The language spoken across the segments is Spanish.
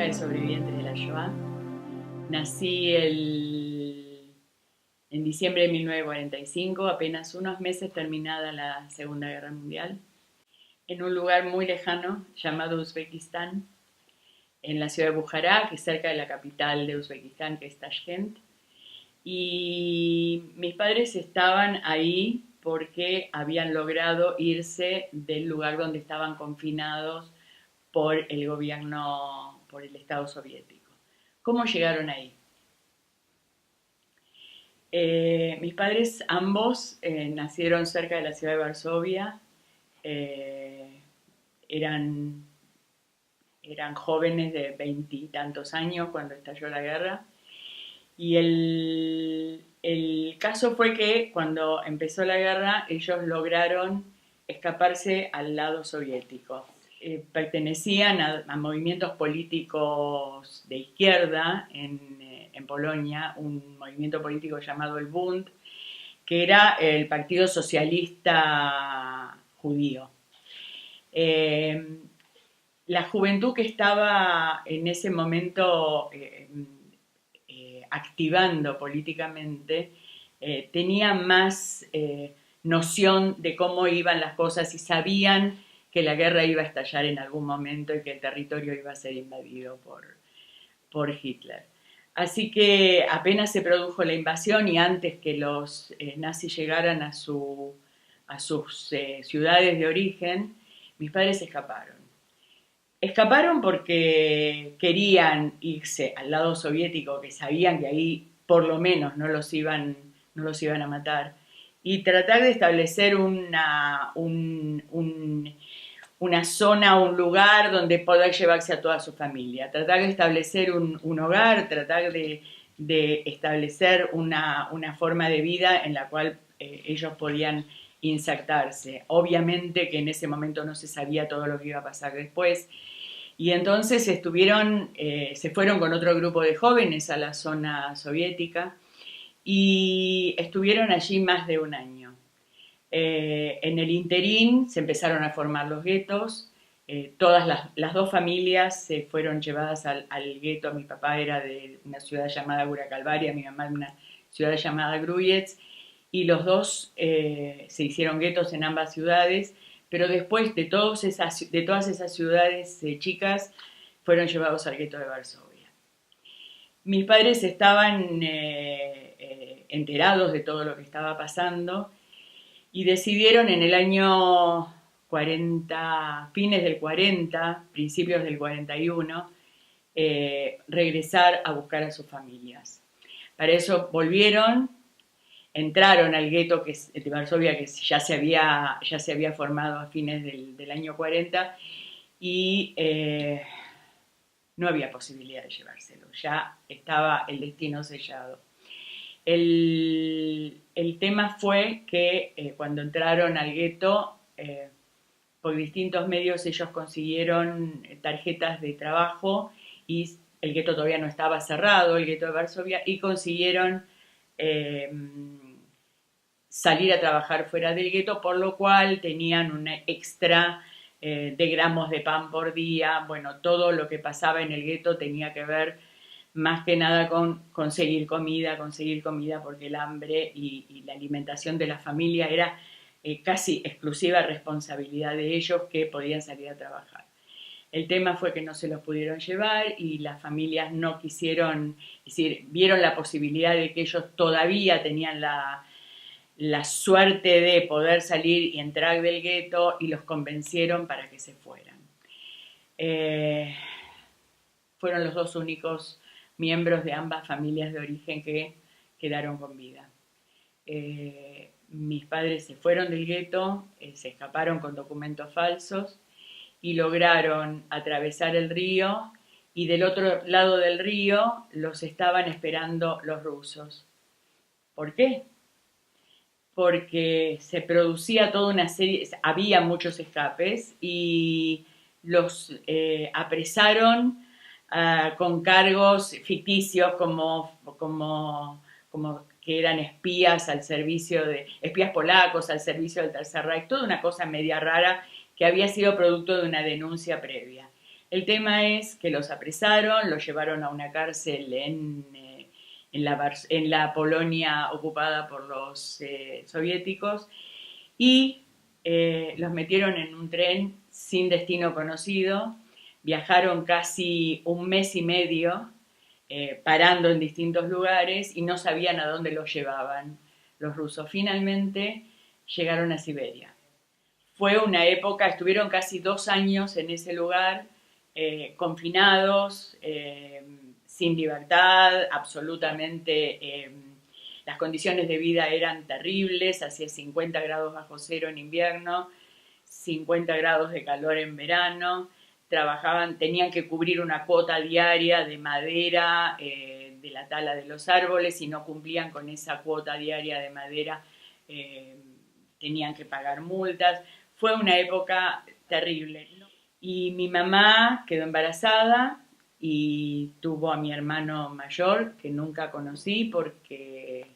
de sobrevivientes de la Shoah. Nací en diciembre de 1945, apenas unos meses terminada la Segunda Guerra Mundial, en un lugar muy lejano llamado Uzbekistán, en la ciudad de Bujará, que es cerca de la capital de Uzbekistán, que es Tashkent. Y mis padres estaban ahí porque habían logrado irse del lugar donde estaban confinados por el gobierno, por el Estado soviético. ¿Cómo llegaron ahí? Mis padres ambos nacieron cerca de la ciudad de Varsovia, eh, eran, eran jóvenes de veintitantos años cuando estalló la guerra. Y el caso fue que cuando empezó la guerra ellos lograron escaparse al lado soviético. Pertenecían a movimientos políticos de izquierda en Polonia, un movimiento político llamado el Bund, que era el Partido Socialista Judío. Eh, la juventud que estaba en ese momento activando políticamente tenía más noción de cómo iban las cosas y sabían que la guerra iba a estallar en algún momento y que el territorio iba a ser invadido por Hitler. Así que apenas se produjo la invasión y antes que los nazis llegaran a sus ciudades de origen, mis padres escaparon. Escaparon porque querían irse al lado soviético, que sabían que ahí por lo menos no los iban a matar, y tratar de establecer una zona, un lugar donde poder llevarse a toda su familia, tratar de establecer un hogar, tratar de establecer una forma de vida en la cual ellos podían insertarse. Obviamente que en ese momento no se sabía todo lo que iba a pasar después, y entonces se fueron con otro grupo de jóvenes a la zona soviética y estuvieron allí más de un año. En el interín se empezaron a formar los guetos, todas las dos familias se fueron llevadas al gueto. Mi papá era de una ciudad llamada Gura-Calvaria, mi mamá de una ciudad llamada Gruyets, y los dos se hicieron guetos en ambas ciudades, pero después de todas esas ciudades chicas fueron llevados al gueto de Varsovia. Mis padres estaban enterados de todo lo que estaba pasando y decidieron en el año 40, fines del 40, principios del 41, regresar a buscar a sus familias. Para eso volvieron, entraron al gueto de Varsovia, que ya se había formado a fines del año 40, y no había posibilidad de llevárselo, ya estaba el destino sellado. El tema fue que cuando entraron al gueto, por distintos medios ellos consiguieron tarjetas de trabajo y el gueto todavía no estaba cerrado, el gueto de Varsovia, y consiguieron salir a trabajar fuera del gueto, por lo cual tenían una extra de gramos de pan por día. Bueno, todo lo que pasaba en el gueto tenía que ver más que nada con conseguir comida, porque el hambre y la alimentación de la familia era casi exclusiva responsabilidad de ellos, que podían salir a trabajar. El tema fue que no se los pudieron llevar y las familias no quisieron, es decir, vieron la posibilidad de que ellos todavía tenían la suerte de poder salir y entrar del gueto, y los convencieron para que se fueran. Fueron los dos únicos miembros de ambas familias de origen que quedaron con vida. Mis padres se fueron del gueto, se escaparon con documentos falsos y lograron atravesar el río, y del otro lado del río los estaban esperando los rusos. ¿Por qué? Porque se producía toda una serie, había muchos escapes y los apresaron con cargos ficticios como que eran espías al servicio espías polacos al servicio del Tercer Reich, toda una cosa media rara que había sido producto de una denuncia previa. El tema es que los apresaron, los llevaron a una cárcel en la Polonia ocupada por los soviéticos y los metieron en un tren sin destino conocido, viajaron casi un mes y medio parando en distintos lugares y no sabían a dónde los llevaban los rusos. Finalmente llegaron a Siberia. Fue una época, estuvieron casi 2 años en ese lugar, confinados, sin libertad, absolutamente. Las condiciones de vida eran terribles, hacía 50 grados bajo cero en invierno, 50 grados de calor en verano, trabajaban, tenían que cubrir una cuota diaria de madera, de la tala de los árboles, y no cumplían con esa cuota diaria de madera, tenían que pagar multas. Fue una época terrible. Y mi mamá quedó embarazada y tuvo a mi hermano mayor, que nunca conocí porque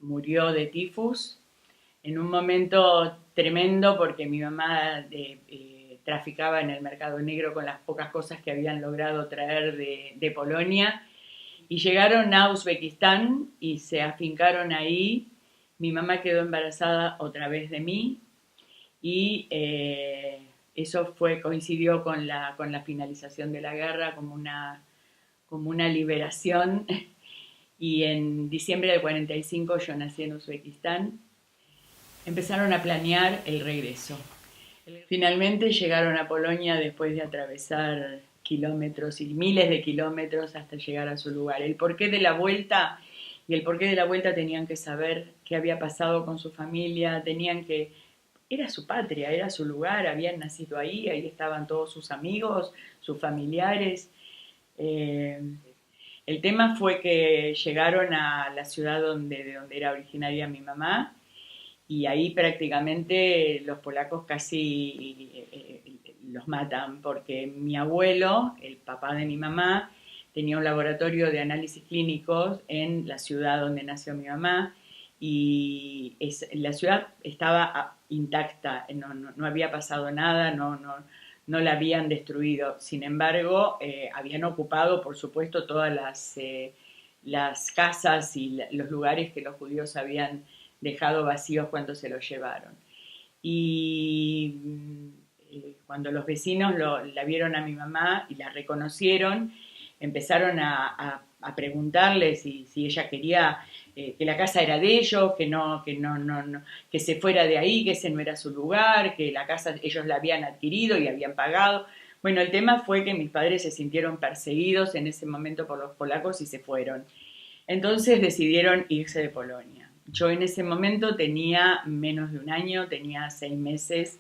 murió de tifus en un momento tremendo, porque mi mamá traficaba en el mercado negro con las pocas cosas que habían logrado traer de Polonia, y llegaron a Uzbekistán y se afincaron ahí. Mi mamá quedó embarazada otra vez de mí y eso coincidió con la finalización de la guerra, como una liberación. Y en diciembre del 45 yo nací en Uzbekistán. Empezaron a planear el regreso. Finalmente llegaron a Polonia después de atravesar kilómetros y miles de kilómetros hasta llegar a su lugar. El porqué de la vuelta tenían que saber qué había pasado con su familia, era su patria, era su lugar, habían nacido ahí estaban todos sus amigos, sus familiares. El tema fue que llegaron a la ciudad de donde era originaria mi mamá, y ahí prácticamente los polacos casi los matan, porque mi abuelo, el papá de mi mamá, tenía un laboratorio de análisis clínicos en la ciudad donde nació mi mamá, y la ciudad estaba intacta, no había pasado nada, no la habían destruido. Sin embargo, habían ocupado, por supuesto, todas las casas y los lugares que los judíos habían dejado vacíos cuando se los llevaron. Y cuando los vecinos la vieron a mi mamá y la reconocieron, empezaron a preguntarle si ella quería, que la casa era de ellos, que se fuera de ahí, que ese no era su lugar, que la casa ellos la habían adquirido y habían pagado. Bueno, el tema fue que mis padres se sintieron perseguidos en ese momento por los polacos y se fueron. Entonces decidieron irse de Polonia. Yo en ese momento tenía menos de un año, tenía 7 meses,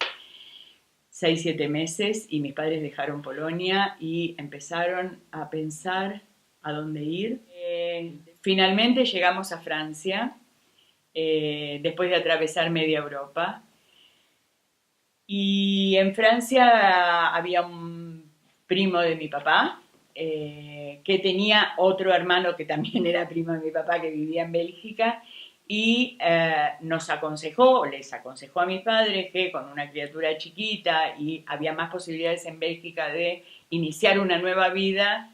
y mis padres dejaron Polonia y empezaron a pensar a dónde ir. Finalmente llegamos a Francia, después de atravesar media Europa. Y en Francia había un primo de mi papá, que tenía otro hermano que también era primo de mi papá, que vivía en Bélgica, y les aconsejó a mis padres que con una criatura chiquita y había más posibilidades en Bélgica de iniciar una nueva vida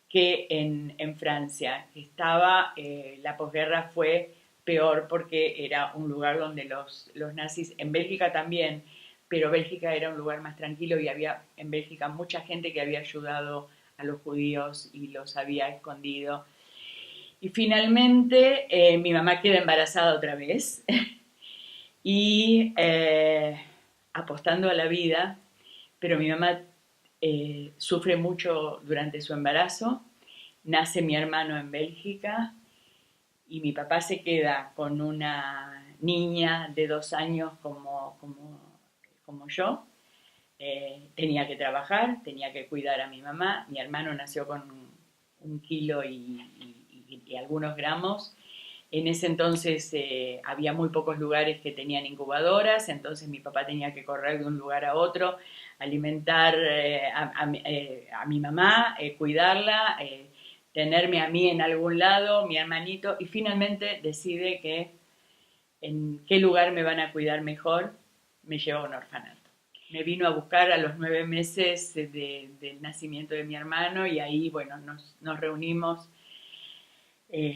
que en Francia. La posguerra fue peor porque era un lugar donde los nazis, en Bélgica también, pero Bélgica era un lugar más tranquilo y había en Bélgica mucha gente que había ayudado a los judíos y los había escondido. Y finalmente mi mamá queda embarazada otra vez y apostando a la vida, pero mi mamá sufre mucho durante su embarazo. Nace mi hermano en Bélgica y mi papá se queda con una niña de 2 años como yo. Tenía que trabajar, tenía que cuidar a mi mamá. Mi hermano nació con 1 kilo y algunos gramos. En ese entonces había muy pocos lugares que tenían incubadoras, entonces mi papá tenía que correr de un lugar a otro, alimentar a mi mamá, cuidarla, tenerme a mí en algún lado, mi hermanito, y finalmente decide que en qué lugar me van a cuidar mejor, me lleva a un orfanato. Me vino a buscar a los 9 meses del nacimiento de mi hermano y ahí, bueno, nos reunimos.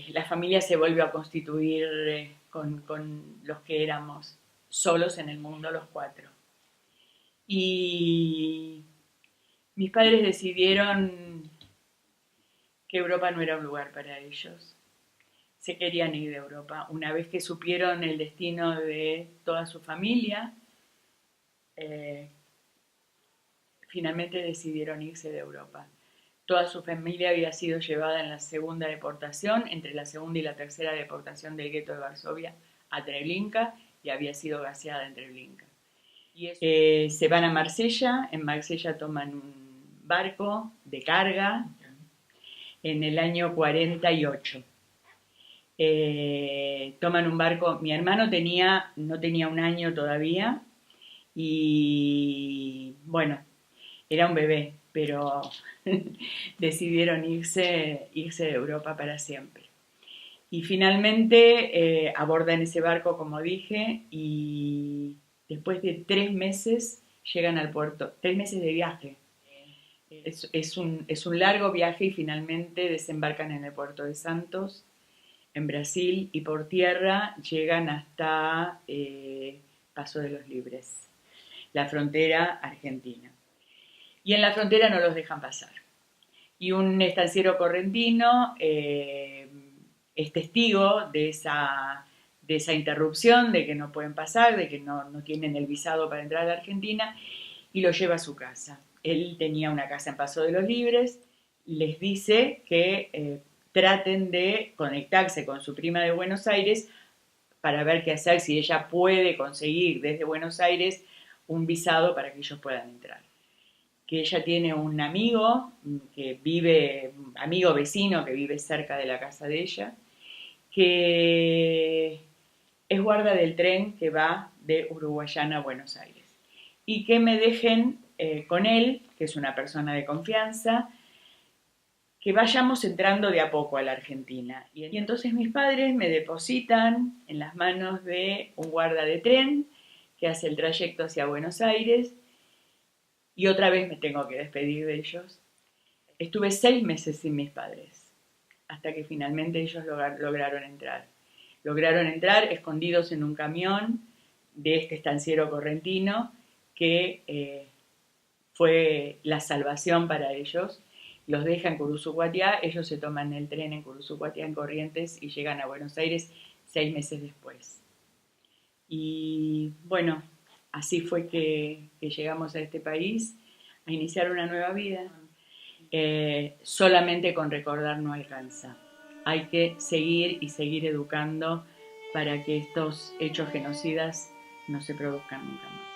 La familia se volvió a constituir con los que éramos solos en el mundo, los 4. Y mis padres decidieron que Europa no era un lugar para ellos. Se querían ir de Europa. Una vez que supieron el destino de toda su familia, eh, finalmente decidieron irse de Europa. Toda su familia había sido llevada en la segunda deportación, entre la segunda y la tercera deportación del gueto de Varsovia a Treblinka, y había sido gaseada en Treblinka. Se van a Marsella, en Marsella toman un barco de carga en el año 48. Toman un barco, mi hermano no tenía un año todavía, y bueno, era un bebé, pero decidieron irse de Europa para siempre. Y finalmente abordan ese barco, como dije, y después de 3 meses llegan al puerto, 3 meses de viaje. Es un largo viaje y finalmente desembarcan en el puerto de Santos, en Brasil, y por tierra llegan hasta Paso de los Libres, la frontera argentina. Y en la frontera no los dejan pasar. Y un estanciero correntino es testigo de esa interrupción, de que no pueden pasar, de que no tienen el visado para entrar a la Argentina, y lo lleva a su casa. Él tenía una casa en Paso de los Libres, les dice que traten de conectarse con su prima de Buenos Aires para ver qué hacer, si ella puede conseguir desde Buenos Aires un visado para que ellos puedan entrar. Que ella tiene un amigo amigo vecino que vive cerca de la casa de ella, que es guarda del tren que va de Uruguayana a Buenos Aires. Y que me dejen con él, que es una persona de confianza, que vayamos entrando de a poco a la Argentina. Y entonces mis padres me depositan en las manos de un guarda de tren que hace el trayecto hacia Buenos Aires, y otra vez me tengo que despedir de ellos. Estuve 6 meses sin mis padres, hasta que finalmente ellos lograron entrar. Lograron entrar escondidos en un camión de este estanciero correntino, que fue la salvación para ellos. Los deja en Curuzucuatiá, ellos se toman el tren en Curuzucuatiá, en Corrientes, y llegan a Buenos Aires 6 meses después. Y bueno, así fue que llegamos a este país a iniciar una nueva vida. Solamente con recordar no alcanza. Hay que seguir y seguir educando para que estos hechos genocidas no se produzcan nunca más.